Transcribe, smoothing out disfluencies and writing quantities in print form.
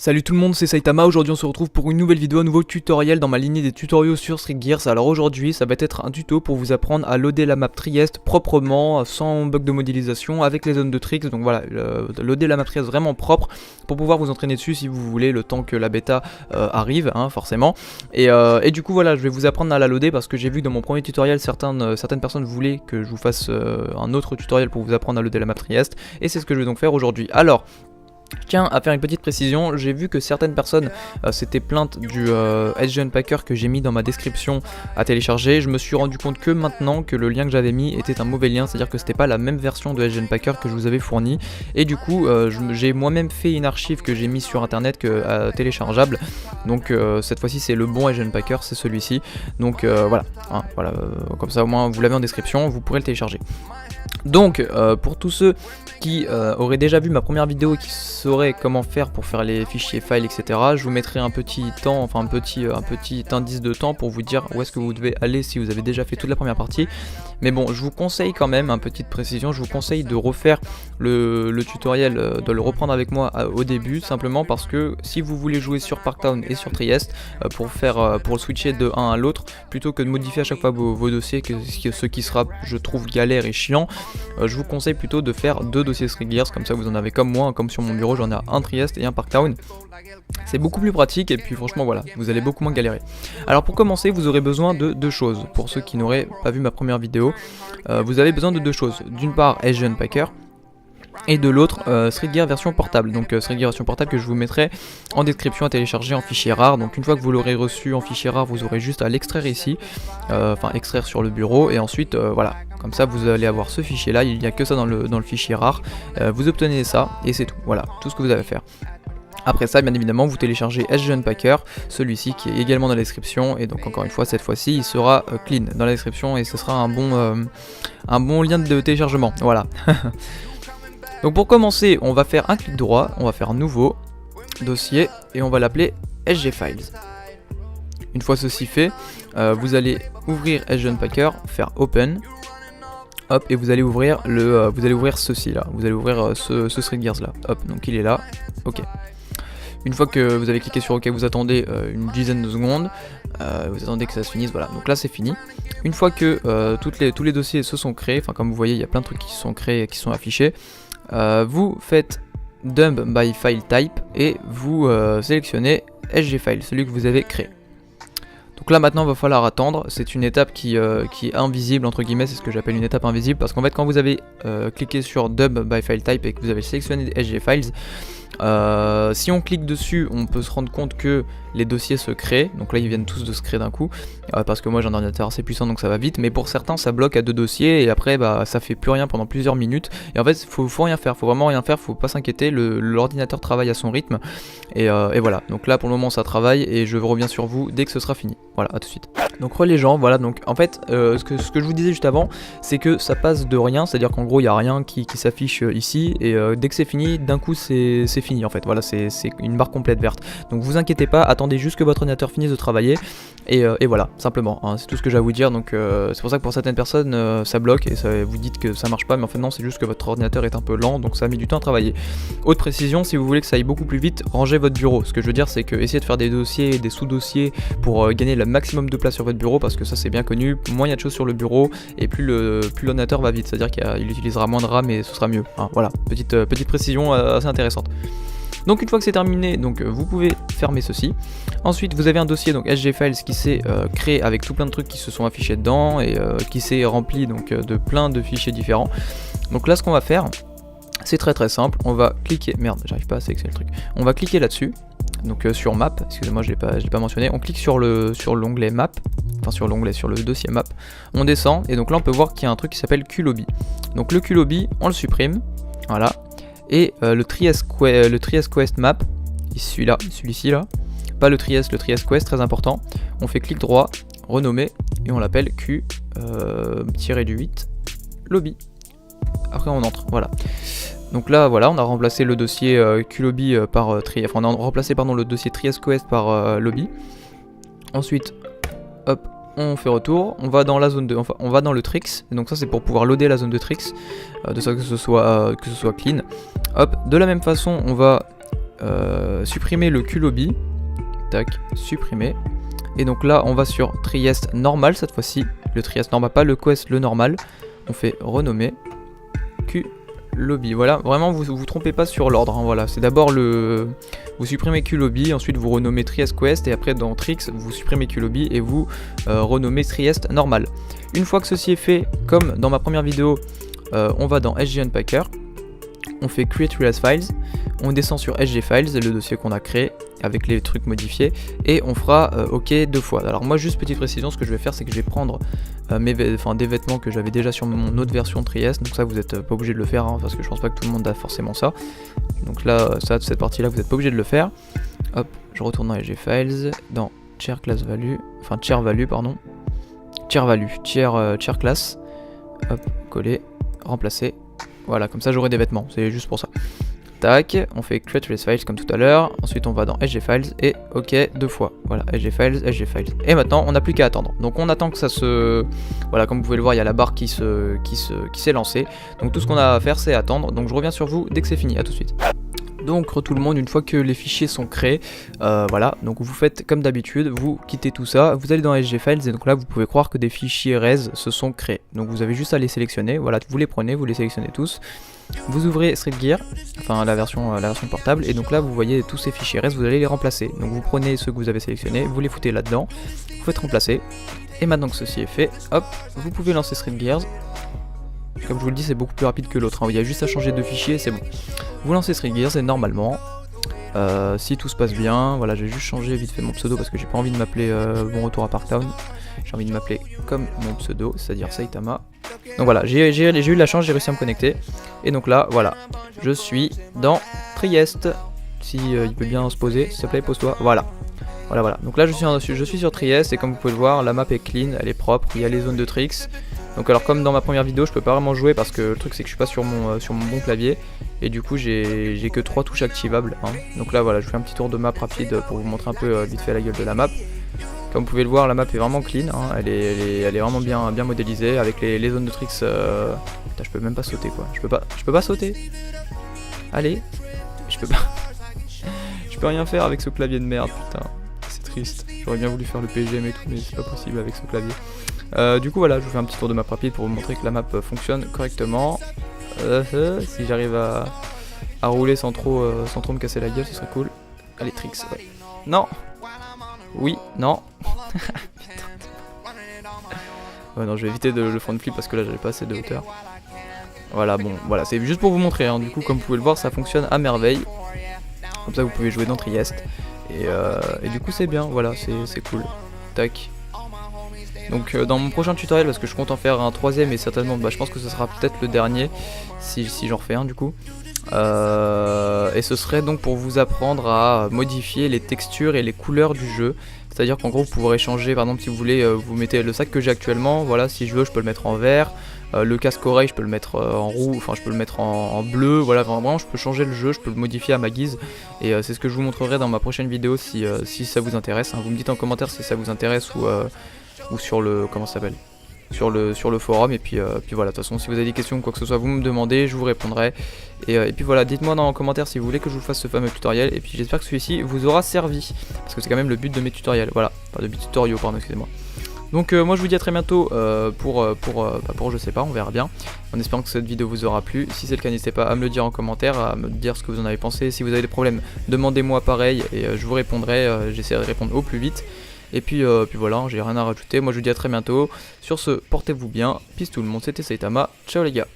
Salut tout le monde, c'est Saitama. Aujourd'hui on se retrouve pour une nouvelle vidéo, un nouveau tutoriel dans ma lignée des tutoriaux sur Street Gears. Alors aujourd'hui ça va être un tuto pour vous apprendre à loader la map Trieste proprement, sans bug de modélisation, avec les zones de tricks. Donc voilà, loader la map Trieste vraiment propre pour pouvoir vous entraîner dessus si vous voulez, le temps que la bêta arrive, hein, forcément. Et du coup voilà, je vais vous apprendre à la loader parce que j'ai vu que dans mon premier tutoriel certaines personnes voulaient que je vous fasse un autre tutoriel pour vous apprendre à loader la map Trieste. Et c'est ce que je vais donc faire aujourd'hui. Alors, je tiens à faire une petite précision, j'ai vu que certaines personnes s'étaient plaintes du Edge Unpacker que j'ai mis dans ma description à télécharger. Je me suis rendu compte que maintenant que le lien que j'avais mis était un mauvais lien, c'est à dire que c'était pas la même version de Edge Unpacker que je vous avais fourni. Et du coup j'ai moi-même fait une archive que j'ai mis sur internet téléchargeable. Donc cette fois-ci c'est le bon Edge Unpacker, c'est celui-ci. Donc voilà, hein, voilà comme ça au moins vous l'avez en description, vous pourrez le télécharger. Donc pour tous ceux qui auraient déjà vu ma première vidéo et qui sauraient comment faire pour faire les fichiers files, etc., je vous mettrai un petit temps, enfin un petit indice de temps pour vous dire où est-ce que vous devez aller si vous avez déjà fait toute la première partie. Mais bon, je vous conseille quand même, petite précision, je vous conseille de refaire le tutoriel, de le reprendre avec moi au début, simplement parce que si vous voulez jouer sur Parktown et sur Trieste, pour switcher de un à l'autre, plutôt que de modifier à chaque fois vos dossiers, ce qui sera, je trouve, galère et chiant, je vous conseille plutôt de faire deux dossiers Street Gears, comme ça vous en avez comme moi, comme sur mon bureau j'en ai un Trieste et un Parktown. C'est beaucoup plus pratique et puis franchement voilà, vous allez beaucoup moins galérer. Alors pour commencer, vous aurez besoin de deux choses. Pour ceux qui n'auraient pas vu ma première vidéo, vous avez besoin de deux choses. D'une part Edge Unpacker, et de l'autre Street Gears version portable. Donc Street Gears version portable que je vous mettrai en description à télécharger en fichier rare. Donc une fois que vous l'aurez reçu en fichier rare, vous aurez juste à l'extraire ici, enfin extraire sur le bureau, et ensuite voilà, comme ça vous allez avoir ce fichier là, il n'y a que ça dans le fichier rare, vous obtenez ça et c'est tout, voilà, tout ce que vous avez à faire. Après ça, bien évidemment, vous téléchargez Edge Unpacker, celui-ci qui est également dans la description, et donc encore une fois, cette fois-ci, il sera clean dans la description et ce sera un bon lien de téléchargement, voilà. Donc pour commencer, on va faire un clic droit, on va faire nouveau, dossier, et on va l'appeler SG Files. Une fois ceci fait, vous allez ouvrir Edge Unpacker, faire Open, hop, et vous allez ouvrir ceci là, vous allez ouvrir ce Street Gears là, hop, donc il est là, ok. Une fois que vous avez cliqué sur OK, vous attendez une dizaine de secondes, vous attendez que ça se finisse, voilà, donc là c'est fini. Une fois que tous les dossiers se sont créés, enfin comme vous voyez il y a plein de trucs qui sont créés et qui sont affichés, vous faites Dump by File Type et vous sélectionnez SG File, celui que vous avez créé. Donc là maintenant il va falloir attendre, c'est une étape qui est invisible entre guillemets, c'est ce que j'appelle une étape invisible, parce qu'en fait quand vous avez cliqué sur Dump by File Type et que vous avez sélectionné SG Files, si on clique dessus, on peut se rendre compte que les dossiers se créent, donc là ils viennent tous de se créer d'un coup, parce que moi j'ai un ordinateur assez puissant donc ça va vite, mais pour certains ça bloque à deux dossiers et après bah ça fait plus rien pendant plusieurs minutes, et en fait faut rien faire, faut vraiment rien faire, faut pas s'inquiéter, l'ordinateur travaille à son rythme, et voilà, donc là pour le moment ça travaille et je reviens sur vous dès que ce sera fini, voilà, à tout de suite. Donc les gens, voilà, donc en fait ce que je vous disais juste avant, c'est que ça passe de rien, c'est à dire qu'en gros il n'y a rien qui s'affiche ici, et dès que c'est fini, d'un coup c'est fini en fait, voilà, c'est une barre complète verte, donc vous inquiétez pas, attendez juste que votre ordinateur finisse de travailler, et voilà, simplement, hein, c'est tout ce que j'ai à vous dire. Donc c'est pour ça que pour certaines personnes ça bloque et ça, vous dites que ça marche pas, mais en fait non, c'est juste que votre ordinateur est un peu lent, donc ça a mis du temps à travailler. Autre précision, si vous voulez que ça aille beaucoup plus vite, rangez votre bureau. Ce que je veux dire, c'est que essayez de faire des dossiers, des sous-dossiers pour gagner le maximum de place sur votre bureau, parce que ça c'est bien connu, moins il y a de choses sur le bureau et plus l'ordinateur va vite, c'est à dire qu'il utilisera moins de RAM et ce sera mieux, hein, voilà, petite précision assez intéressante. Donc une fois que c'est terminé, donc vous pouvez fermer ceci. Ensuite vous avez un dossier donc SG Files qui s'est créé avec tout plein de trucs qui se sont affichés dedans et qui s'est rempli donc de plein de fichiers différents. Donc là ce qu'on va faire, c'est très simple, on va cliquer, merde j'arrive pas à sélectionner le truc, on va cliquer là-dessus, donc sur Map, excusez-moi je l'ai pas mentionné, on clique sur l'onglet Map, enfin sur le dossier Map, on descend et donc là on peut voir qu'il y a un truc qui s'appelle QLobby. Donc le QLobby on le supprime, voilà. Et le Trieste Quest Map, celui-ci là, pas le Trieste Quest, très important, on fait clic droit, renommer, et on l'appelle Q-8 Lobby. Après on entre, voilà. Donc là voilà, on a remplacé le dossier QLobby par on a remplacé le dossier Trieste Quest par Lobby. Ensuite, hop, on fait retour, on va dans la zone on va dans le tricks, et donc ça c'est pour pouvoir loader la zone de tricks, de ça que ce soit clean. Hop, de la même façon on va supprimer le QLobby. Tac, supprimer. Et donc là, on va sur Trieste normal cette fois-ci. Le Trieste normal, pas le quest, le normal. On fait renommer QLobby. Voilà, vraiment, vous trompez pas sur l'ordre. Hein, voilà, c'est d'abord vous supprimez QLobby, ensuite vous renommez Trieste Quest, et après dans Tricks, vous supprimez QLobby et vous renommez Trieste normal. Une fois que ceci est fait, comme dans ma première vidéo, on va dans SG Unpacker. On fait Create Trieste Files, on descend sur SG Files, le dossier qu'on a créé avec les trucs modifiés, et on fera OK 2 fois. Alors moi, juste petite précision, ce que je vais faire, c'est que je vais prendre des vêtements que j'avais déjà sur mon autre version de Trieste, donc ça vous n'êtes pas obligé de le faire, hein, parce que je pense pas que tout le monde a forcément ça. Donc là, cette partie là, vous n'êtes pas obligé de le faire. Hop, je retourne dans SG Files, dans Tier Class Value, enfin Tier Value pardon, Tier Value, Tier Class, hop, coller, remplacer. Voilà, comme ça j'aurai des vêtements, c'est juste pour ça. Tac, on fait Create Trace Files comme tout à l'heure. Ensuite on va dans SG Files et OK 2 fois. Voilà, SG Files, SG Files. Et maintenant on n'a plus qu'à attendre. Donc on attend que ça se... Voilà, comme vous pouvez le voir, il y a la barre qui s'est lancée. Donc tout ce qu'on a à faire c'est attendre. Donc je reviens sur vous dès que c'est fini, à tout de suite. Donc tout le monde, une fois que les fichiers sont créés, voilà, donc vous faites comme d'habitude, vous quittez tout ça, vous allez dans SG Files et donc là vous pouvez croire que des fichiers res se sont créés. Donc vous avez juste à les sélectionner, voilà, vous les prenez, vous les sélectionnez tous, vous ouvrez Street Gear, enfin la version portable, et donc là vous voyez tous ces fichiers res, vous allez les remplacer. Donc vous prenez ceux que vous avez sélectionnés, vous les foutez là-dedans, vous faites remplacer, et maintenant que ceci est fait, hop, vous pouvez lancer Street Gears. Comme je vous le dis, c'est beaucoup plus rapide que l'autre, hein. Il y a juste à changer de fichier, c'est bon. Vous lancez Street Gears et normalement, si tout se passe bien, voilà, j'ai juste changé vite fait mon pseudo parce que j'ai pas envie de m'appeler Bon Retour à Parktown. J'ai envie de m'appeler comme mon pseudo, c'est-à-dire Saitama. Donc voilà, j'ai eu la chance, j'ai réussi à me connecter. Et donc là, voilà, je suis dans Trieste. Si il peut bien se poser, s'il te plaît, pose-toi. Voilà. Voilà. Donc là, je suis sur Trieste et comme vous pouvez le voir, la map est clean, elle est propre, il y a les zones de tricks. Donc alors comme dans ma première vidéo, je peux pas vraiment jouer parce que le truc c'est que je suis pas sur mon bon clavier et du coup j'ai que 3 touches activables, hein. Donc là voilà, je fais un petit tour de map rapide pour vous montrer un peu vite fait la gueule de la map. Comme vous pouvez le voir, la map est vraiment clean, hein. Elle est vraiment bien modélisée avec les zones de tricks. Putain, je peux même pas sauter quoi. Je peux pas sauter. Allez, je peux pas. Je peux rien faire avec ce clavier de merde, putain. C'est triste. J'aurais bien voulu faire le PGM et tout, mais c'est pas possible avec ce clavier. Du coup voilà, je vous fais un petit tour de map rapide pour vous montrer que la map fonctionne correctement. Si j'arrive à rouler sans trop me casser la gueule, ce serait cool. Allez, tricks, ouais. Non. Oui, non. Ouais, non, je vais éviter le front flip parce que là j'avais pas assez de hauteur. Voilà, bon, voilà, c'est juste pour vous montrer, hein. Du coup, comme vous pouvez le voir, ça fonctionne à merveille. Comme ça, vous pouvez jouer dans Trieste. Et du coup, c'est bien, voilà, c'est cool. Tac. Donc dans mon prochain tutoriel, parce que je compte en faire un troisième et certainement je pense que ce sera peut-être le dernier si j'en refais un du coup, et ce serait donc pour vous apprendre à modifier les textures et les couleurs du jeu. C'est à dire qu'en gros vous pourrez changer, par exemple si vous voulez, vous mettez le sac que j'ai actuellement, voilà, si je veux je peux le mettre en vert, le casque oreille je peux le mettre en roux, enfin je peux le mettre en bleu, voilà, vraiment je peux changer le jeu, je peux le modifier à ma guise, et c'est ce que je vous montrerai dans ma prochaine vidéo si ça vous intéresse, hein. Vous me dites en commentaire si ça vous intéresse ou sur le, comment ça s'appelle, sur le forum, et puis voilà, de toute façon si vous avez des questions ou quoi que ce soit vous me demandez, je vous répondrai, et puis voilà, dites moi dans les commentaires si vous voulez que je vous fasse ce fameux tutoriel, et puis j'espère que celui-ci vous aura servi, parce que c'est quand même le but de mes tutoriels, voilà, pas de mes tutoriaux, pardon, excusez-moi. Donc moi je vous dis à très bientôt pour je sais pas, on verra bien, en espérant que cette vidéo vous aura plu. Si c'est le cas, n'hésitez pas à me le dire en commentaire, à me dire ce que vous en avez pensé. Si vous avez des problèmes, demandez-moi pareil et je vous répondrai, j'essaierai de répondre au plus vite. Et puis voilà, j'ai rien à rajouter, moi je vous dis à très bientôt. Sur ce, portez-vous bien, peace tout le monde, c'était Saitama, ciao les gars.